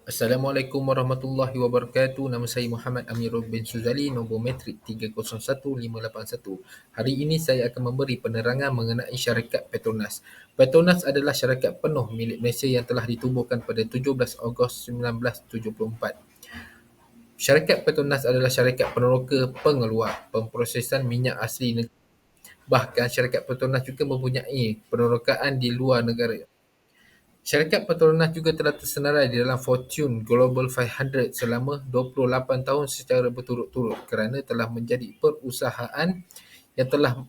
Assalamualaikum warahmatullahi wabarakatuh. Nama saya Muhammad Amirul bin Suzali, nombor metrik 301581. Hari ini saya akan memberi penerangan mengenai syarikat Petronas. Petronas adalah syarikat penuh milik Malaysia yang telah ditubuhkan pada 17 Ogos 1974. Syarikat Petronas adalah syarikat peneroka pengeluar pemprosesan minyak asli negara. Bahkan syarikat Petronas juga mempunyai penerokaan di luar negara. Syarikat Petronas juga telah tersenarai di dalam Fortune Global 500 selama 28 tahun secara berturut-turut kerana telah menjadi perusahaan yang telah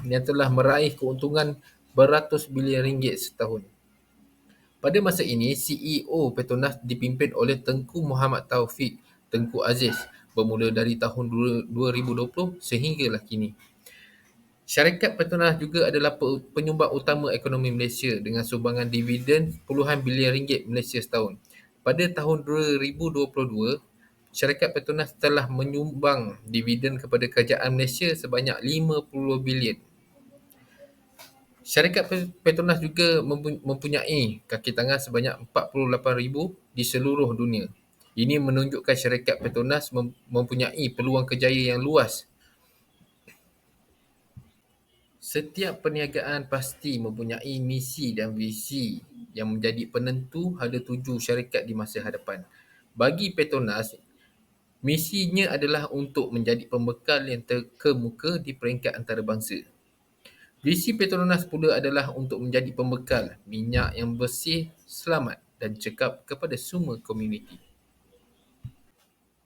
yang telah meraih keuntungan beratus bilion ringgit setahun. Pada masa ini, CEO Petronas dipimpin oleh Tengku Muhammad Taufik Tengku Aziz bermula dari tahun 2020 sehinggalah kini. Syarikat Petronas juga adalah penyumbang utama ekonomi Malaysia dengan sumbangan dividen puluhan bilion ringgit Malaysia setahun. Pada tahun 2022, syarikat Petronas telah menyumbang dividen kepada kerajaan Malaysia sebanyak 50 bilion. Syarikat Petronas juga mempunyai kaki tangan sebanyak 48,000 di seluruh dunia. Ini menunjukkan syarikat Petronas mempunyai peluang kerjaya yang luas. Setiap perniagaan pasti mempunyai misi dan visi yang menjadi penentu hala tuju syarikat di masa hadapan. Bagi Petronas, misinya adalah untuk menjadi pembekal yang terkemuka di peringkat antarabangsa. Visi Petronas pula adalah untuk menjadi pembekal minyak yang bersih, selamat dan cekap kepada semua komuniti.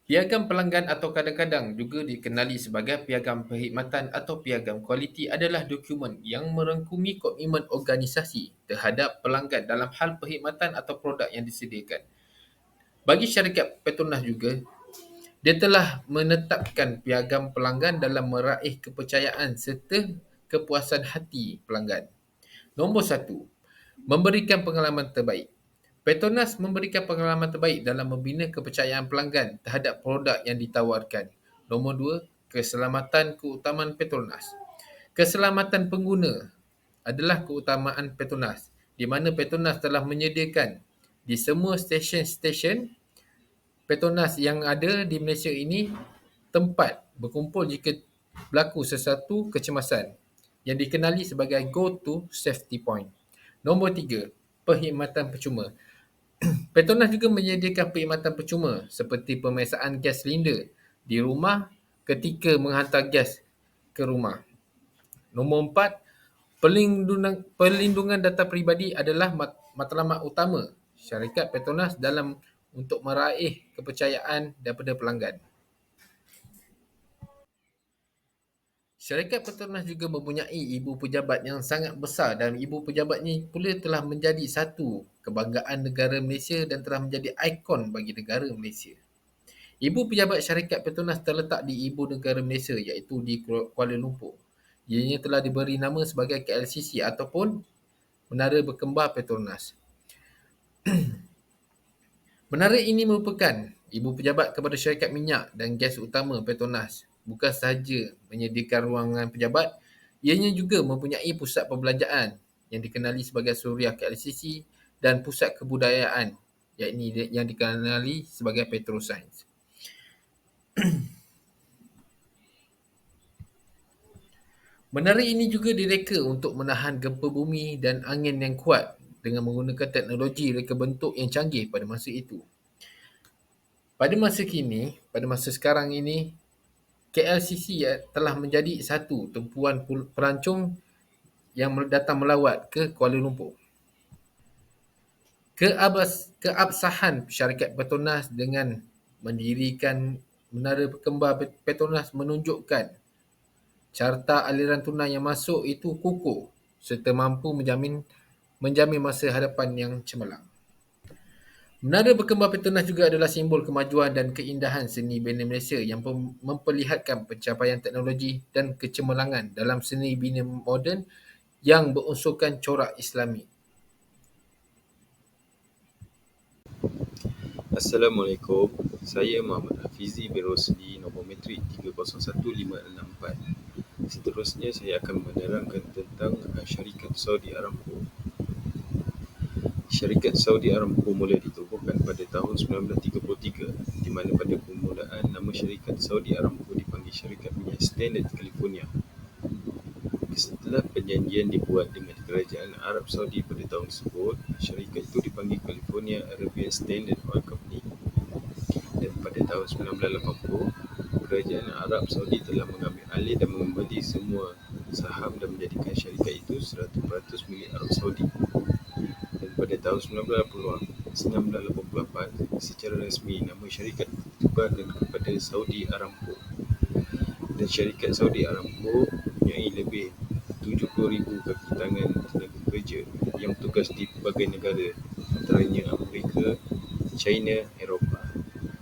Piagam pelanggan atau kadang-kadang juga dikenali sebagai piagam perkhidmatan atau piagam kualiti adalah dokumen yang merangkumi komitmen organisasi terhadap pelanggan dalam hal perkhidmatan atau produk yang disediakan. Bagi syarikat Petronas juga, dia telah menetapkan piagam pelanggan dalam meraih kepercayaan serta kepuasan hati pelanggan. Nombor satu, memberikan pengalaman terbaik. Petronas memberikan pengalaman terbaik dalam membina kepercayaan pelanggan terhadap produk yang ditawarkan. Nombor dua, keselamatan keutamaan Petronas. Keselamatan pengguna adalah keutamaan Petronas, di mana Petronas telah menyediakan di semua stesen-stesen Petronas yang ada di Malaysia ini tempat berkumpul jika berlaku sesuatu kecemasan yang dikenali sebagai go-to safety point. Nombor tiga, perkhidmatan percuma. Petronas juga menyediakan perkhidmatan percuma seperti pemeriksaan gas silinder di rumah ketika menghantar gas ke rumah. Nombor empat, perlindungan data peribadi adalah matlamat utama syarikat Petronas dalam untuk meraih kepercayaan daripada pelanggan. Syarikat Petronas juga mempunyai ibu pejabat yang sangat besar dan ibu pejabat ini pula telah menjadi satu kebanggaan negara Malaysia dan telah menjadi ikon bagi negara Malaysia. Ibu pejabat syarikat Petronas terletak di ibu negara Malaysia iaitu di Kuala Lumpur. Ianya telah diberi nama sebagai KLCC ataupun Menara Berkembar Petronas. Menara ini merupakan ibu pejabat kepada syarikat minyak dan gas utama Petronas. Bukan sahaja menyediakan ruangan pejabat, ianya juga mempunyai pusat perbelanjaan yang dikenali sebagai Suria KLCC dan pusat kebudayaan yang dikenali sebagai Petroscience. Menara ini juga direka untuk menahan gempa bumi dan angin yang kuat dengan menggunakan teknologi reka bentuk yang canggih pada masa itu. Pada masa sekarang ini, KLCC telah menjadi satu tumpuan pelancong yang datang melawat ke Kuala Lumpur. Keabsahan syarikat Petronas dengan mendirikan Menara Berkembar Petronas menunjukkan carta aliran tunai yang masuk itu kukuh serta mampu menjamin masa hadapan yang cemerlang. Menara Berkembar Petronas juga adalah simbol kemajuan dan keindahan seni bina Malaysia yang memperlihatkan pencapaian teknologi dan kecemerlangan dalam seni bina moden yang berunsurkan corak Islami. Assalamualaikum, saya Muhammad Hafizi bin Rosli, nombor metrik 301564. Seterusnya saya akan menerangkan tentang syarikat Saudi Aramco. Syarikat Saudi Aramco mula ditubuhkan ditetapkan pada tahun 1933, di mana pada permulaan nama syarikat Saudi Aramco dipanggil Syarikat Minyak Standard California. Setelah perjanjian dibuat dengan Kerajaan Arab Saudi pada tahun tersebut, syarikat itu dipanggil California Arabian Standard Oil Company. Dan pada tahun 1980, Kerajaan Arab Saudi telah mengambil alih dan mengembali semua saham dan menjadikan syarikat itu 100% milik Arab Saudi. Dan pada tahun 1988, secara rasmi nama syarikat ditukar kepada Saudi Aramco. Dan syarikat Saudi Aramco mempunyai lebih 70,000 kaki tangan tenaga kerja yang bertugas di pelbagai negara, antaranya Amerika, China, Eropah,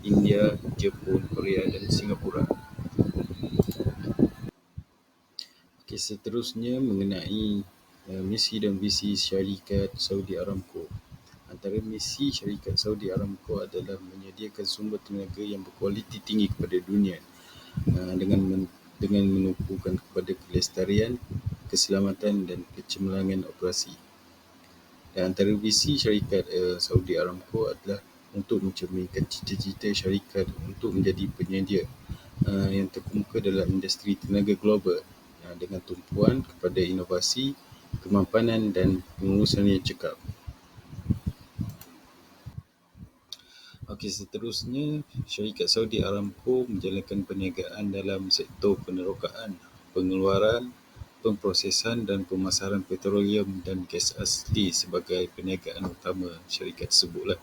India, Jepun, Korea dan Singapura. Okey, seterusnya mengenai misi dan visi syarikat Saudi Aramco. Antara misi syarikat Saudi Aramco adalah menyediakan sumber tenaga yang berkualiti tinggi kepada dunia dengan menumpukan kepada kelestarian, keselamatan dan kecemerlangan operasi. Dan antara visi syarikat Saudi Aramco adalah untuk mencerminkan cita-cita syarikat untuk menjadi penyedia yang terkemuka dalam industri tenaga global dengan tumpuan kepada inovasi, kemapanan dan pengurusan yang cekap. Okey, seterusnya syarikat Saudi Aramco menjalankan perniagaan dalam sektor penerokaan, pengeluaran, pemprosesan dan pemasaran petroleum dan gas asli sebagai perniagaan utama syarikat tersebutlah.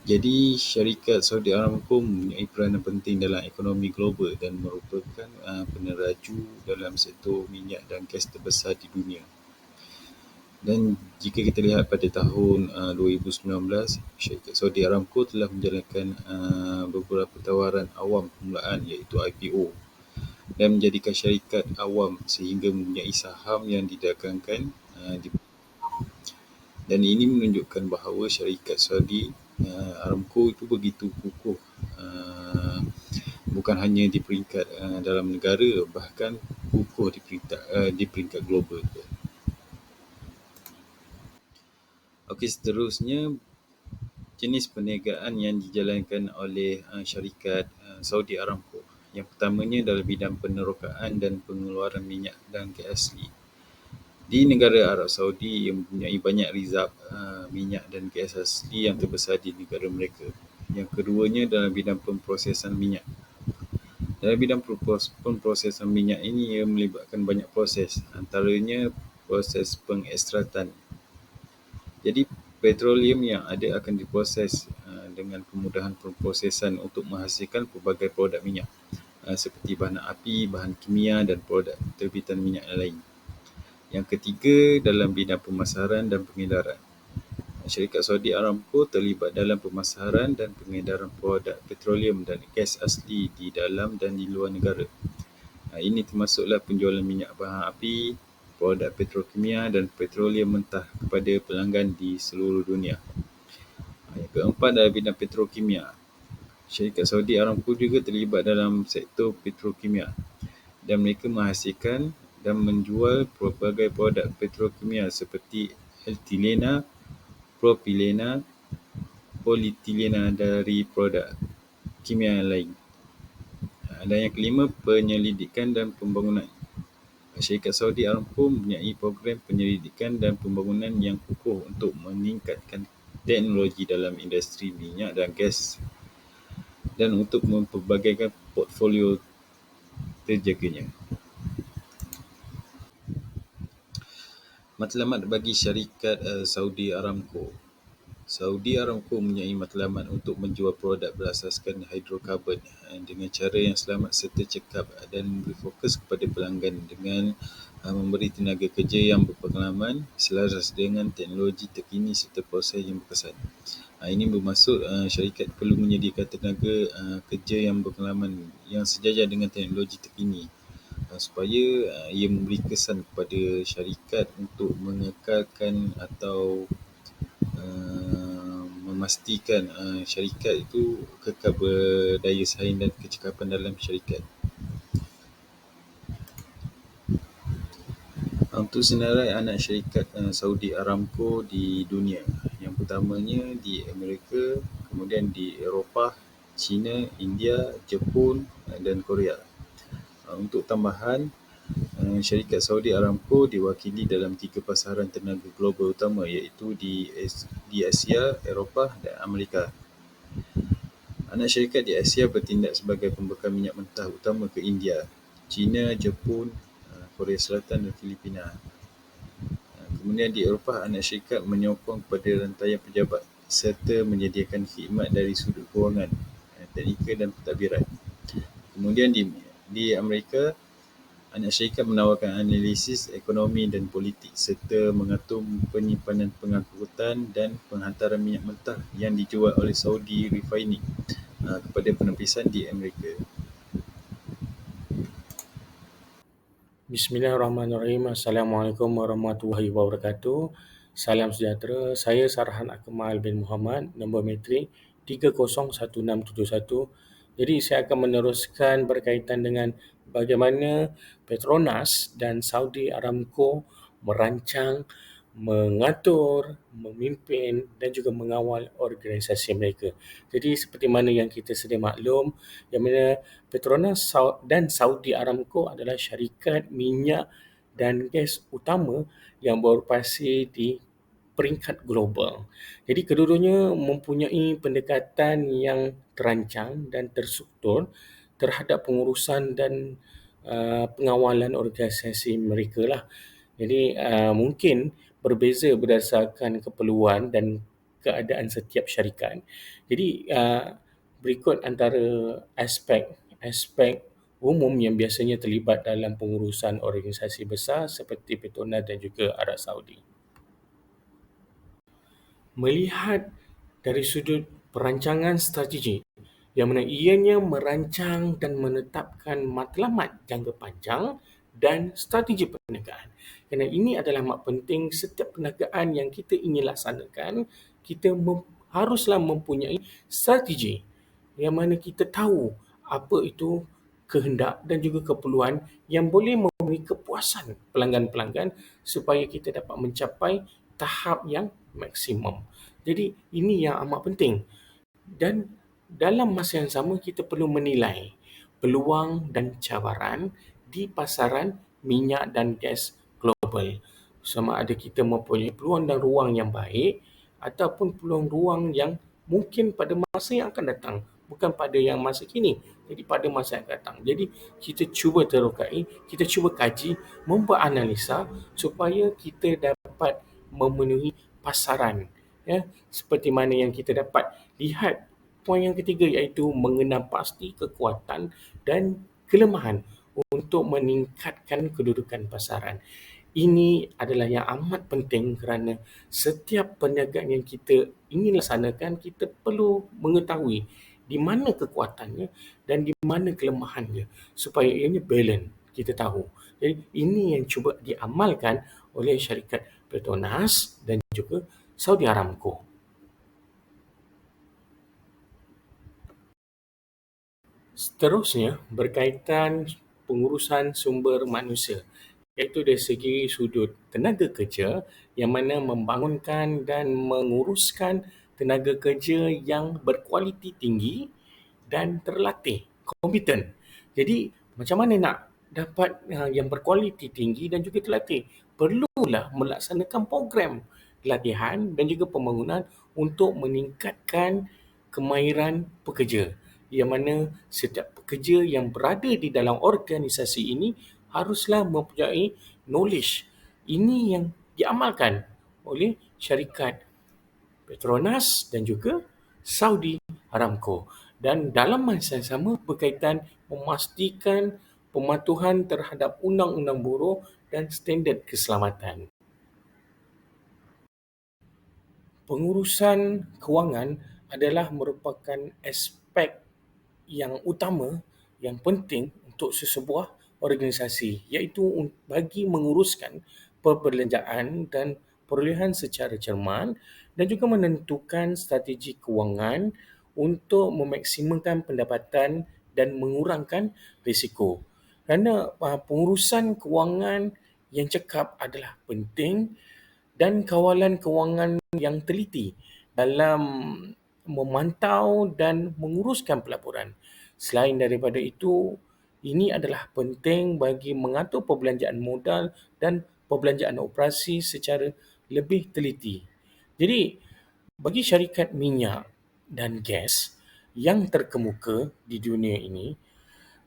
Jadi syarikat Saudi Aramco mempunyai peranan penting dalam ekonomi global dan merupakan peneraju dalam sektor minyak dan gas terbesar di dunia. Dan jika kita lihat pada tahun 2019, syarikat Saudi Aramco telah menjalankan beberapa tawaran awam permulaan iaitu IPO dan menjadikan syarikat awam sehingga mempunyai saham yang didagangkan dan ini menunjukkan bahawa syarikat Saudi Aramco itu begitu kukuh bukan hanya di peringkat dalam negara, bahkan kukuh di peringkat global. Okey, seterusnya jenis perniagaan yang dijalankan oleh syarikat Saudi Aramco. Yang pertamanya dalam bidang penerokaan dan pengeluaran minyak dan gas asli. Di negara Arab Saudi yang mempunyai banyak rizab minyak dan gas asli yang terbesar di negara mereka. Yang keduanya dalam bidang pemprosesan minyak. Dalam bidang pemprosesan minyak ini ia melibatkan banyak proses, antaranya proses pengekstratan. Jadi petroleum yang ada akan diproses dengan kemudahan pemprosesan untuk menghasilkan pelbagai produk minyak seperti bahan api, bahan kimia dan produk terbitan minyak lain. Yang ketiga dalam bidang pemasaran dan pengedaran. Syarikat Saudi Aramco terlibat dalam pemasaran dan pengedaran produk petroleum dan gas asli di dalam dan di luar negara. Ini termasuklah penjualan minyak bahan api, produk petrokimia dan petroleum mentah kepada pelanggan di seluruh dunia. Yang keempat dalam bidang petrokimia. Syarikat Saudi Aramco juga terlibat dalam sektor petrokimia dan mereka menghasilkan dan menjual pelbagai produk petrokimia seperti etilena, propilena, polietilena dari produk kimia yang lain. Dan yang kelima, penyelidikan dan pembangunan. Syarikat Saudi Aramco mempunyai program penyelidikan dan pembangunan yang kukuh untuk meningkatkan teknologi dalam industri minyak dan gas dan untuk mempelbagaikan portfolio terjaganya. Matlamat bagi syarikat Saudi Aramco. Saudi Aramco mempunyai matlamat untuk menjual produk berasaskan hidrokarbon dengan cara yang selamat serta cekap dan memberi fokus kepada pelanggan dengan memberi tenaga kerja yang berpengalaman selaras dengan teknologi terkini serta proses yang berkesan. Ini bermaksud syarikat perlu menyediakan tenaga kerja yang berpengalaman yang sejajar dengan teknologi terkini supaya ia memberi kesan kepada syarikat untuk mengekalkan atau memastikan syarikat itu kekal berdaya saing dan kecekapan dalam syarikat. Untuk senarai anak syarikat Saudi Aramco di dunia. Yang terutamanya di Amerika, kemudian di Eropah, China, India, Jepun dan Korea. Untuk tambahan, syarikat Saudi Aramco diwakili dalam 3 pasaran tenaga global utama iaitu di Asia, Eropah dan Amerika. Anak syarikat di Asia bertindak sebagai pembekal minyak mentah utama ke India, China, Jepun, Korea Selatan dan Filipina. Kemudian di Eropah, anak syarikat menyokong kepada rantaian pejabat serta menyediakan khidmat dari sudut kewangan, teknikal dan pentadbiran. Kemudian di Amerika, anak syarikat menawarkan analisis ekonomi dan politik serta mengatur penyimpanan pengangkutan dan penghantaran minyak mentah yang dijual oleh Saudi Refining kepada penepisan di Amerika. Bismillahirrahmanirrahim. Assalamualaikum warahmatullahi wabarakatuh. Salam sejahtera. Saya Sarhan Akmal bin Muhammad, nombor metrik 301671. Jadi saya akan meneruskan berkaitan dengan bagaimana Petronas dan Saudi Aramco merancang, mengatur, memimpin dan juga mengawal organisasi mereka. Jadi seperti mana yang kita sedia maklum, yang mana Petronas dan Saudi Aramco adalah syarikat minyak dan gas utama yang beroperasi di peringkat global. Jadi kedua-duanya mempunyai pendekatan yang terancang dan terstruktur terhadap pengurusan dan pengawalan organisasi mereka lah. Jadi mungkin berbeza berdasarkan keperluan dan keadaan setiap syarikat. Jadi berikut antara aspek umum yang biasanya terlibat dalam pengurusan organisasi besar seperti Petronas dan juga Arab Saudi. Melihat dari sudut perancangan strategi, yang mana ianya merancang dan menetapkan matlamat jangka panjang dan strategi perniagaan. Kerana ini adalah amat penting setiap perniagaan yang kita ingin laksanakan, kita haruslah mempunyai strategi yang mana kita tahu apa itu kehendak dan juga keperluan yang boleh memberi kepuasan pelanggan-pelanggan supaya kita dapat mencapai tahap yang maksimum. Jadi ini yang amat penting. Dan dalam masa yang sama kita perlu menilai peluang dan cabaran di pasaran minyak dan gas global. Sama ada kita mempunyai peluang dan ruang yang baik ataupun peluang ruang yang mungkin pada masa yang akan datang, bukan pada yang masa kini, jadi pada masa yang akan datang. Jadi kita cuba terokai, kita cuba kaji, membuat analisa supaya kita dapat memenuhi pasaran, ya, seperti mana yang kita dapat lihat. Poin yang ketiga iaitu mengenal pasti kekuatan dan kelemahan untuk meningkatkan kedudukan pasaran. Ini adalah yang amat penting kerana setiap perniagaan yang kita ingin laksanakan, kita perlu mengetahui di mana kekuatannya dan di mana kelemahannya supaya ianya balance, kita tahu. Jadi ini yang cuba diamalkan oleh syarikat Petronas dan juga Saudi Aramco. Seterusnya, berkaitan pengurusan sumber manusia, iaitu dari segi sudut tenaga kerja yang mana membangunkan dan menguruskan tenaga kerja yang berkualiti tinggi dan terlatih, kompeten. Jadi, macam mana nak dapat yang berkualiti tinggi dan juga terlatih? Perlulah melaksanakan program latihan dan juga pembangunan untuk meningkatkan kemahiran pekerja, yang mana setiap pekerja yang berada di dalam organisasi ini haruslah mempunyai knowledge. Ini yang diamalkan oleh syarikat Petronas dan juga Saudi Aramco. Dan dalam masa yang sama berkaitan memastikan pematuhan terhadap undang-undang buruh dan standard keselamatan. Pengurusan kewangan adalah merupakan aspek yang utama, yang penting untuk sesebuah organisasi, iaitu bagi menguruskan perbelanjaan dan perolehan secara cermat dan juga menentukan strategi kewangan untuk memaksimalkan pendapatan dan mengurangkan risiko. Kerana pengurusan kewangan yang cekap adalah penting dan kawalan kewangan yang teliti dalam memantau dan menguruskan pelaburan. Selain daripada itu, ini adalah penting bagi mengatur perbelanjaan modal dan perbelanjaan operasi secara lebih teliti. Jadi, bagi syarikat minyak dan gas yang terkemuka di dunia ini,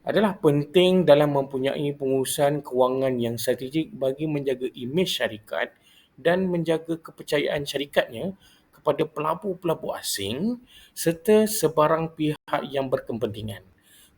adalah penting dalam mempunyai pengurusan kewangan yang strategik bagi menjaga imej syarikat dan menjaga kepercayaan syarikatnya kepada pelabur-pelabur asing serta sebarang pihak yang berkepentingan.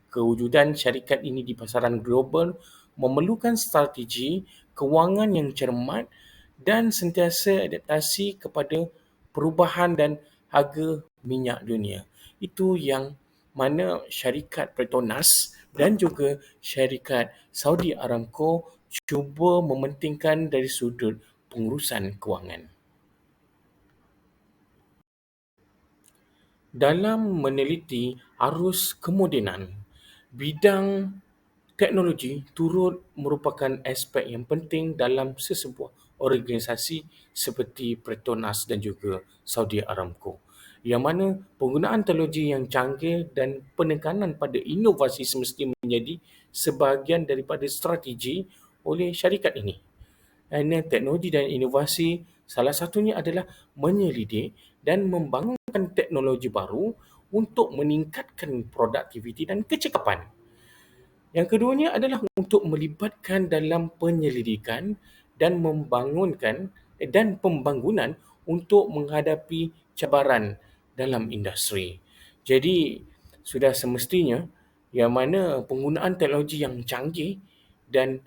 Kewujudan syarikat ini di pasaran global memerlukan strategi kewangan yang cermat dan sentiasa adaptasi kepada perubahan dan harga minyak dunia. Itu yang mana syarikat Petronas dan juga syarikat Saudi Aramco cuba mementingkan dari sudut pengurusan kewangan. Dalam meneliti arus kemodenan, bidang teknologi turut merupakan aspek yang penting dalam sesebuah organisasi seperti Petronas dan juga Saudi Aramco, yang mana penggunaan teknologi yang canggih dan penekanan pada inovasi semestinya menjadi sebahagian daripada strategi oleh syarikat ini. Kerana teknologi dan inovasi salah satunya adalah menyelidik dan membangunkan teknologi baru untuk meningkatkan produktiviti dan kecekapan. Yang keduanya adalah untuk melibatkan dalam penyelidikan dan pembangunan untuk menghadapi cabaran dalam industri. Jadi sudah semestinya yang mana penggunaan teknologi yang canggih dan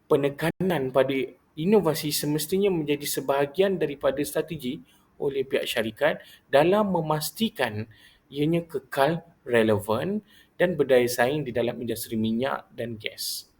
penekanan pada inovasi semestinya menjadi sebahagian daripada strategi oleh pihak syarikat dalam memastikan ianya kekal relevan dan berdaya saing di dalam industri minyak dan gas.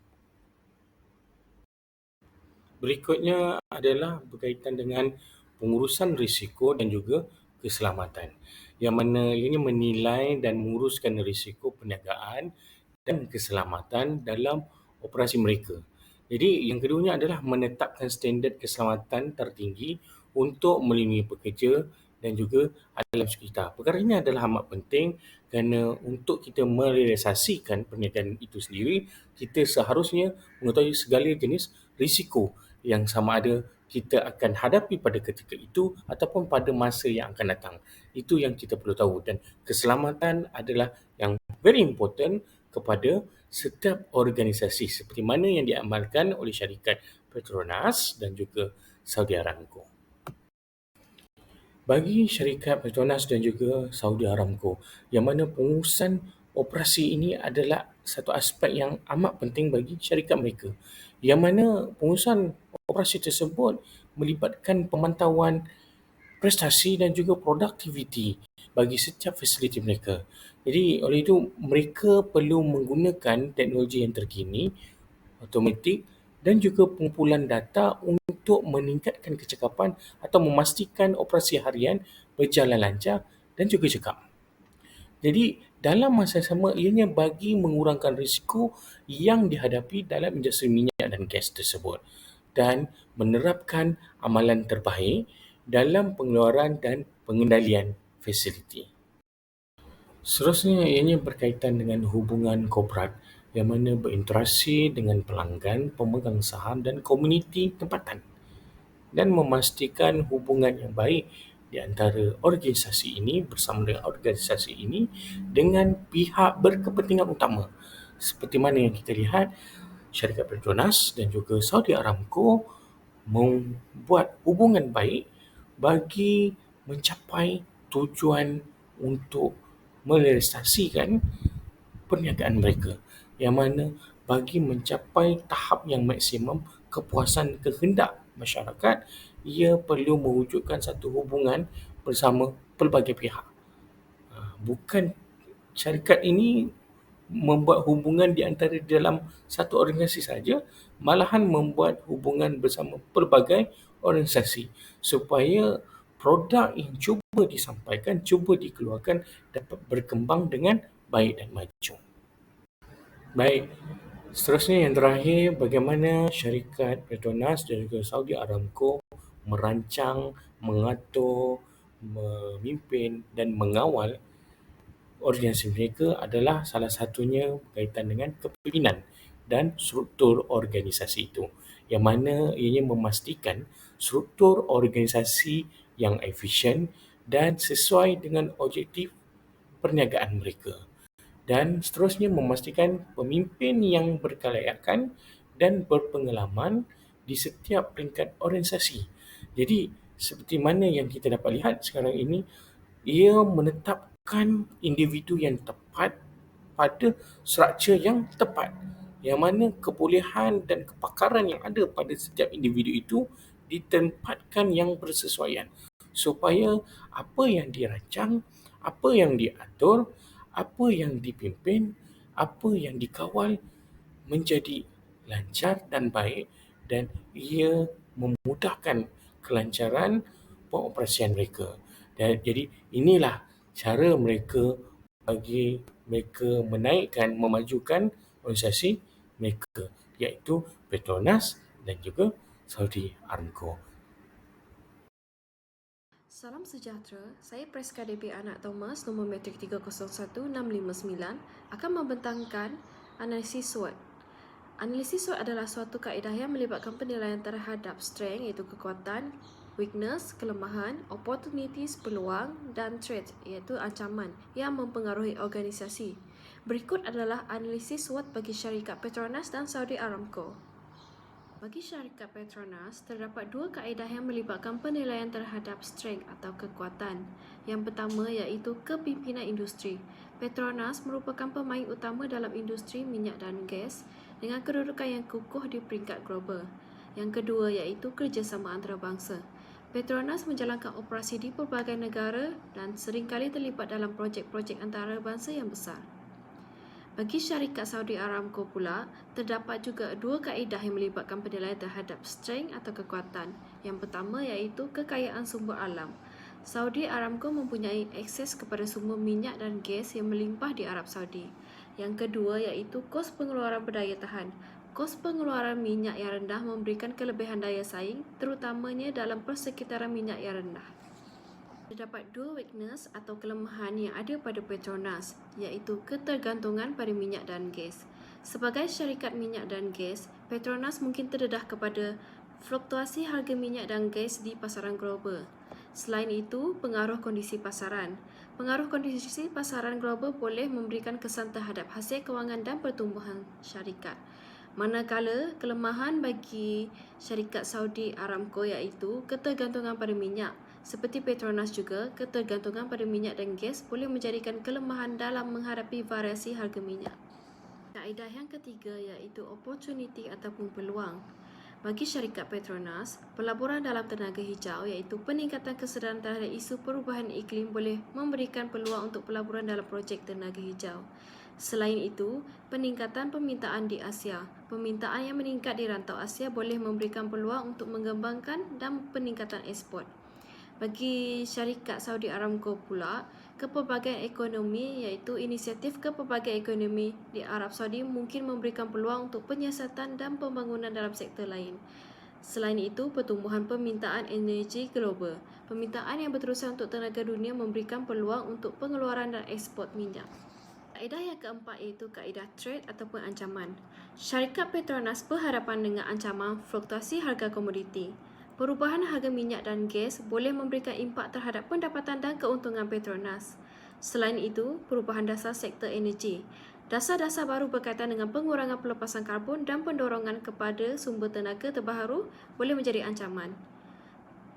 Berikutnya adalah berkaitan dengan pengurusan risiko dan juga keselamatan, yang mana ianya menilai dan menguruskan risiko perniagaan dan keselamatan dalam operasi mereka. Jadi yang keduanya adalah menetapkan standard keselamatan tertinggi untuk melindungi pekerja dan juga alam sekitar. Perkara ini adalah amat penting kerana untuk kita merealisasikan perniagaan itu sendiri, kita seharusnya mengetahui segala jenis risiko yang sama ada kita akan hadapi pada ketika itu ataupun pada masa yang akan datang. Itu yang kita perlu tahu, dan keselamatan adalah yang very important kepada setiap organisasi seperti mana yang diamalkan oleh syarikat Petronas dan juga Saudi Aramco. Bagi syarikat Petronas dan juga Saudi Aramco, yang mana pengurusan operasi ini adalah satu aspek yang amat penting bagi syarikat mereka, yang mana pengurusan operasi tersebut melibatkan pemantauan prestasi dan juga produktiviti bagi setiap fasiliti mereka. Jadi oleh itu mereka perlu menggunakan teknologi yang terkini, automatik dan juga pengumpulan data untuk meningkatkan kecekapan atau memastikan operasi harian berjalan lancar dan juga cekap. Jadi dalam masa sama ianya bagi mengurangkan risiko yang dihadapi dalam industri minyak dan gas tersebut dan menerapkan amalan terbaik dalam pengeluaran dan pengendalian fasiliti. Seterusnya ianya berkaitan dengan hubungan korporat yang mana berinteraksi dengan pelanggan, pemegang saham dan komuniti tempatan dan memastikan hubungan yang baik di antara organisasi ini bersama dengan organisasi ini dengan pihak berkepentingan utama. Seperti mana yang kita lihat, syarikat Petronas dan juga Saudi Aramco membuat hubungan baik bagi mencapai tujuan untuk merealisasikan perniagaan mereka, yang mana bagi mencapai tahap yang maksimum kepuasan kehendak masyarakat, ia perlu mewujudkan satu hubungan bersama pelbagai pihak. Bukan syarikat ini membuat hubungan di antara dalam satu organisasi saja, malahan membuat hubungan bersama pelbagai organisasi supaya produk yang cuba disampaikan, cuba dikeluarkan dapat berkembang dengan baik dan maju. Baik, seterusnya yang terakhir, bagaimana syarikat Petronas dan juga Saudi Aramco merancang, mengatur, memimpin dan mengawal organisasi mereka adalah salah satunya berkaitan dengan kepimpinan dan struktur organisasi itu, yang mana ianya memastikan struktur organisasi yang efisien dan sesuai dengan objektif perniagaan mereka, dan seterusnya memastikan pemimpin yang berkelayakan dan berpengalaman di setiap peringkat organisasi. Jadi seperti mana yang kita dapat lihat sekarang ini, ia menetapkan individu yang tepat pada struktur yang tepat, yang mana kebolehan dan kepakaran yang ada pada setiap individu itu ditempatkan yang bersesuaian, supaya apa yang dirancang, apa yang diatur, apa yang dipimpin, apa yang dikawal menjadi lancar dan baik, dan ia memudahkan kelancaran pengoperasian mereka. Dan jadi inilah cara mereka bagi mereka menaikkan, memajukan organisasi mereka, iaitu Petronas dan juga Saudi Aramco. Salam sejahtera, saya Preska DB Anak Thomas, nombor matrik 301659, akan membentangkan analisis SWOT. Analisis SWOT adalah suatu kaedah yang melibatkan penilaian terhadap strength, iaitu kekuatan, weakness, kelemahan, opportunities, peluang, dan threat, iaitu ancaman yang mempengaruhi organisasi. Berikut adalah analisis SWOT bagi syarikat Petronas dan Saudi Aramco. Bagi syarikat Petronas, terdapat dua kaedah yang melibatkan penilaian terhadap strength atau kekuatan. Yang pertama iaitu kepimpinan industri. Petronas merupakan pemain utama dalam industri minyak dan gas dengan kedudukan yang kukuh di peringkat global. Yang kedua iaitu kerjasama antarabangsa. Petronas menjalankan operasi di pelbagai negara dan seringkali terlibat dalam projek-projek antarabangsa yang besar. Bagi syarikat Saudi Aramco pula, terdapat juga dua kaedah yang melibatkan penilaian terhadap strength atau kekuatan. Yang pertama iaitu kekayaan sumber alam. Saudi Aramco mempunyai akses kepada sumber minyak dan gas yang melimpah di Arab Saudi. Yang kedua iaitu kos pengeluaran berdaya tahan. Kos pengeluaran minyak yang rendah memberikan kelebihan daya saing, terutamanya dalam persekitaran minyak yang rendah. Terdapat dua weakness atau kelemahan yang ada pada Petronas, iaitu ketergantungan pada minyak dan gas. Sebagai syarikat minyak dan gas, Petronas mungkin terdedah kepada fluktuasi harga minyak dan gas di pasaran global. Selain itu, pengaruh kondisi pasaran. Pengaruh kondisi pasaran global boleh memberikan kesan terhadap hasil kewangan dan pertumbuhan syarikat. Manakala kelemahan bagi syarikat Saudi Aramco iaitu ketergantungan pada minyak. Seperti Petronas juga, ketergantungan pada minyak dan gas boleh menjadikan kelemahan dalam menghadapi variasi harga minyak. Kaedah yang ketiga iaitu opportunity ataupun peluang. Bagi syarikat Petronas, pelaburan dalam tenaga hijau iaitu peningkatan kesedaran terhadap isu perubahan iklim boleh memberikan peluang untuk pelaburan dalam projek tenaga hijau. Selain itu, peningkatan permintaan di Asia. Permintaan yang meningkat di rantau Asia boleh memberikan peluang untuk mengembangkan dan peningkatan ekspor. Bagi syarikat Saudi Aramco pula, kepelbagaian ekonomi iaitu inisiatif kepelbagaian ekonomi di Arab Saudi mungkin memberikan peluang untuk penyiasatan dan pembangunan dalam sektor lain. Selain itu, pertumbuhan permintaan energi global. Permintaan yang berterusan untuk tenaga dunia memberikan peluang untuk pengeluaran dan ekspor minyak. Kaedah yang keempat iaitu kaedah threat ataupun ancaman. Syarikat Petronas berhadapan dengan ancaman fluktuasi harga komoditi. Perubahan harga minyak dan gas boleh memberikan impak terhadap pendapatan dan keuntungan Petronas. Selain itu, perubahan dasar sektor energi. Dasar-dasar baru berkaitan dengan pengurangan pelepasan karbon dan pendorongan kepada sumber tenaga terbaru boleh menjadi ancaman.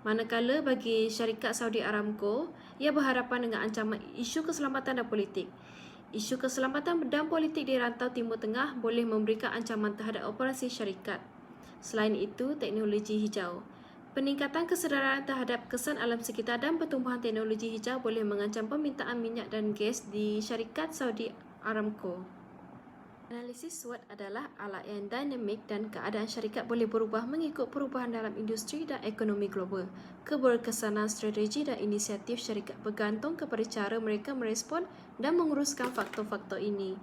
Manakala bagi syarikat Saudi Aramco, ia berhadapan dengan ancaman isu keselamatan dan politik. Isu keselamatan dan politik di rantau Timur Tengah boleh memberikan ancaman terhadap operasi syarikat. Selain itu, teknologi hijau. Peningkatan kesedaran terhadap kesan alam sekitar dan pertumbuhan teknologi hijau boleh mengancam permintaan minyak dan gas di syarikat Saudi Aramco. Analisis SWOT adalah alat yang dinamik dan keadaan syarikat boleh berubah mengikut perubahan dalam industri dan ekonomi global. Keberkesanan strategi dan inisiatif syarikat bergantung kepada cara mereka merespon dan menguruskan faktor-faktor ini.